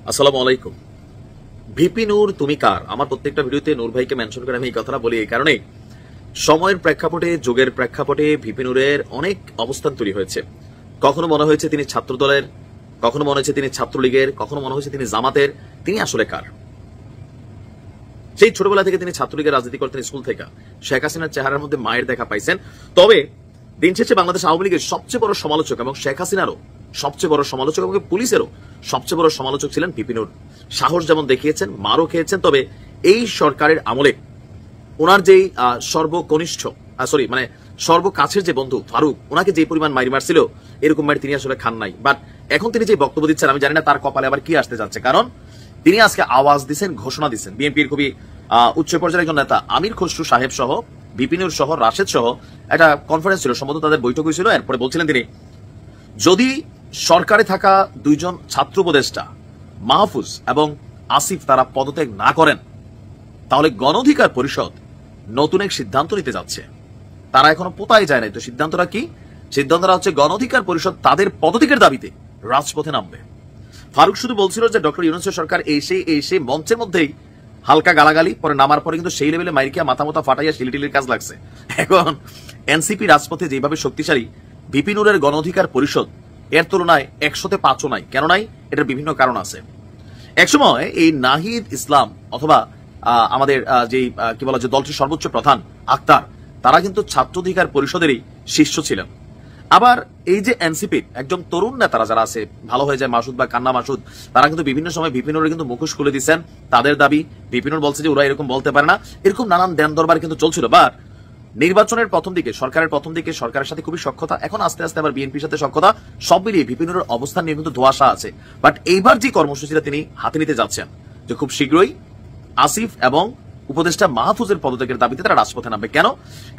আসসালামু আলাইকুম। ভিপি নূর তুমি কার? আমার প্রত্যেকটা ভিডিওতে নূর ভাইকে মেনশন করে আমি এই কথাটা বলি এই কারণে, সময়ের প্রেক্ষাপটে, যুগের প্রেক্ষাপটে ভিপি নূরের অনেক অবস্থান তৈরি হয়েছে। কখনো মনে হয়েছে তিনি ছাত্র দলের, কখনো মনে হয়েছে তিনি ছাত্রলীগের, কখনো মনে হয়েছে তিনি জামাতের। তিনি আসলে কার? সেই ছোটবেলা থেকে তিনি ছাত্রলীগের রাজনীতি করতেন, স্কুল থেকে। শেখ হাসিনার চেহারার মধ্যে মায়ের দেখা পাইছেন। তবে দিন শেষে বাংলাদেশ আওয়ামী লীগের সবচেয়ে বড় সমালোচক এবং শেখ হাসিনারও সবচেয়ে বড় সমালোচক এবং পুলিশেরও সবচেয়ে বড় সমালোচক ছিলেন ভিপি নূর। সাহস যেমন দেখিয়েছেন, মারও খেয়েছেন। তবে এই সরকারের আমলে ওনার যেই সর্বকাছের যে বন্ধু ফারুক, ওনাকে যে পরিমাণ মারি মারছিল, এরকম মারি তিনি আসলে খান নাই। বাট এখন তিনি যে বক্তব্য দিচ্ছেন, আমি জানি না তার কপালে আবার কি আসতে যাচ্ছে। কারণ তিনি আজকে আওয়াজ দিচ্ছেন, ঘোষণা দিচ্ছেন। বিএনপির খুবই উচ্চ পর্যায়ের একজন নেতা আমির খসরু সাহেব সহ, ভিপি নূর সহ, রাশেদ সহ একটা কনফারেন্স ছিল, সম্ভবত তাদের বৈঠক হয়েছিল। এরপরে বলছিলেন তিনি, যদি সরকারে থাকা দুইজন ছাত্র উপদেষ্টা মাহফুজ এবং আসিফ তারা পদত্যাগ না করেন, তাহলে গণ অধিকার পরিষদ নতুন এক সিদ্ধান্ত নিতে যাচ্ছে। তারা এখনো পোতায় যায় নাই। তো সিদ্ধান্তটা কি? সিদ্ধান্তটা হচ্ছে গণ অধিকার পরিষদ তাদের পদত্যাগের দাবিতে রাজপথে নামবে। ফারুক শুধু বলছিল যে ডক্টর ইউনূসের সরকার এসে মঞ্চের মধ্যেই হালকা গালাগালি, পরে নামার পরে কিন্তু সেই লেভেলে মাইরিকা মাথা মাথা ফাটাইয়া শিলিটিলির কাজ লাগছে। এখন এনসিপি রাজপথে যেভাবে শক্তিশালী, ভিপি নূরের গণ অধিকার পরিষদ এর তুলনায় 100তে 5ও নাই। কেন নাই? এটার বিভিন্ন কারণ আছে। একসময় এই নাহিদ ইসলাম অথবা আমাদের যে কি বলা যে দলটির সর্বোচ্চ প্রধান আক্তার, তারা কিন্তু ছাত্র অধিকার পরিষদেরই শীর্ষ ছিলেন। আবার এই যে এনসিপির একজন তরুণ নেতারা যারা আছে, ভালো হয়ে যায় মাসুদ বা কান্না মাসুদ, তারা কিন্তু বিভিন্ন সময় ভিপি নূরের কিন্তু মুখোশ খুলে দিচ্ছেন। তাদের দাবি, ভিপি নূর বলছে যে ওরা এরকম বলতে পারে না। এরকম নানান দেন দরবার কিন্তু চলছিল। বাট নির্বাচনের প্রথম দিকে, সরকারের প্রথম দিকে সরকারের সাথে খুবই সখ্যতা, এখন আস্তে আস্তে আবার বিএনপির সাথে সখ্যতা, সব মিলিয়ে ভিপি নূরের অবস্থান নিয়ে কিন্তু ধোঁয়াশা আছে। বাট এইবার যে কর্মসূচিটা তিনি হাতে নিতে যাচ্ছেন, যে খুব শীঘ্রই আসিফ এবং উপদেষ্টা মাহফুজের পদত্যাগের দাবিতে তারা রাজপথে নামবে। কেন?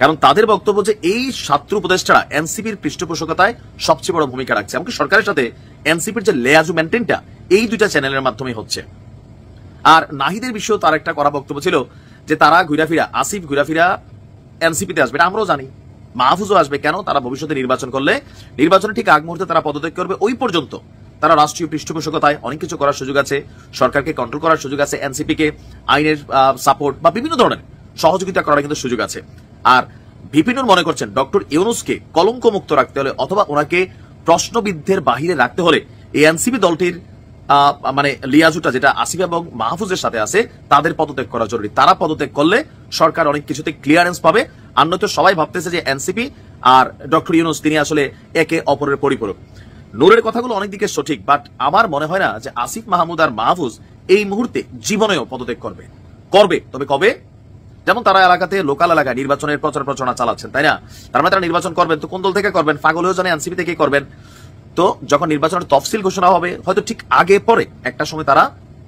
কারণ তাদের বক্তব্য যে এই ছাত্র উপদেষ্টারা এনসিপির পৃষ্ঠপোষকতায় সবচেয়ে বড় ভূমিকা রাখছে। এমনকি সরকারের সাথে এনসিপির যে লেয়াজু মেনটেনটা এই দুইটা চ্যানেলের মাধ্যমে হচ্ছে। আর নাহিদের বিষয়েও তার একটা করা বক্তব্য ছিল যে তারা ঘুরাফিরা, আসিফ ঘুরাফিরা এনসিপিতে আসবে, আমরাও জানি, মাহফুজও আসবে। কেন? তারা ভবিষ্যতে নির্বাচন করলে, নির্বাচনের ঠিক আগ মুহূর্তে তারা পদত্যাগ করবে। ওই পর্যন্ত তারা রাষ্ট্রীয় পৃষ্ঠপোষকতায় অনেক কিছু করার সুযোগ আছে, সরকারকে কন্ট্রোল করার সুযোগ আছে, এনসিপিকে আইনের সাপোর্ট বা বিভিন্ন ধরনের সহযোগিতা করার কিন্তু সুযোগ আছে। আর ভিপি নূর মনে করছেন ডক্টর ইউনূসকে কলঙ্ক মুক্ত রাখতে হলে অথবা ওনাকে প্রশ্নবিদ্ধের বাহিরে রাখতে হলে এই এনসিপি দলটির মানে লিয়াজুটা যেটা আসিফ এবং মাহফুজের সাথে আছে, তাদের পদত্যাগ করা জরুরি। তারা পদত্যাগ করলে সরকার অনেক কিছুতে ক্লিয়ারেন্স পাবে। আর নয়তো সবাই ভাবতেছে যে এনসিপি আর ডক্টর ইউনূস তিনি আসলে একে অপরের পরিপূরক। নূরের কথাগুলো অনেক দিকে সঠিক, বাট আমার মনে হয় না যে আসিফ মাহমুদ আর মাহফুজ এই মুহূর্তে জীবনেও পদত্যাগ করবে। তবে কবে? যেমন তারা এলাকাতে, লোকাল এলাকায় নির্বাচনের প্রচার প্রচারণা চালাচ্ছেন, তাই না? তার মানে তারা নির্বাচন করবেন, তো কোন দল থেকে করবেন? পাগল হয়ে জানে এনসিপি থেকে করবেন। তো যখন নির্বাচনের তফসিল ঘোষণা হবে, হয়তো ঠিক আগে পরে একটা সময় তারা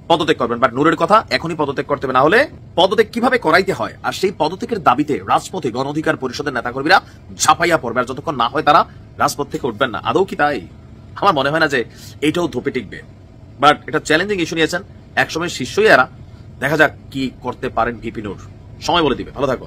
পদত্যাগ করবেন। বাট নূরের কথা, এখনই পদত্যাগ করতে হবে, না হলে পদত্যাগ কিভাবে করাইতে হয় আর সেই পদত্যাগের দাবিতে রাজপথে গণ অধিকার পরিষদের নেতাকর্মীরা ঝাঁপাইয়া পড়বে। আর যতক্ষণ না হয় তারা রাজপথ থেকে উঠবেন না। আদৌ কি তাই? আমার মনে হয় না যে এইটাও ধোপে টিকবে। বাট এটা চ্যালেঞ্জিং ইস্যু নিয়েছেন, একসময় শীর্ষই এরা। দেখা যাক কি করতে পারেন ভিপি নূর, সময় বলে দিবে। ভালো থাকো।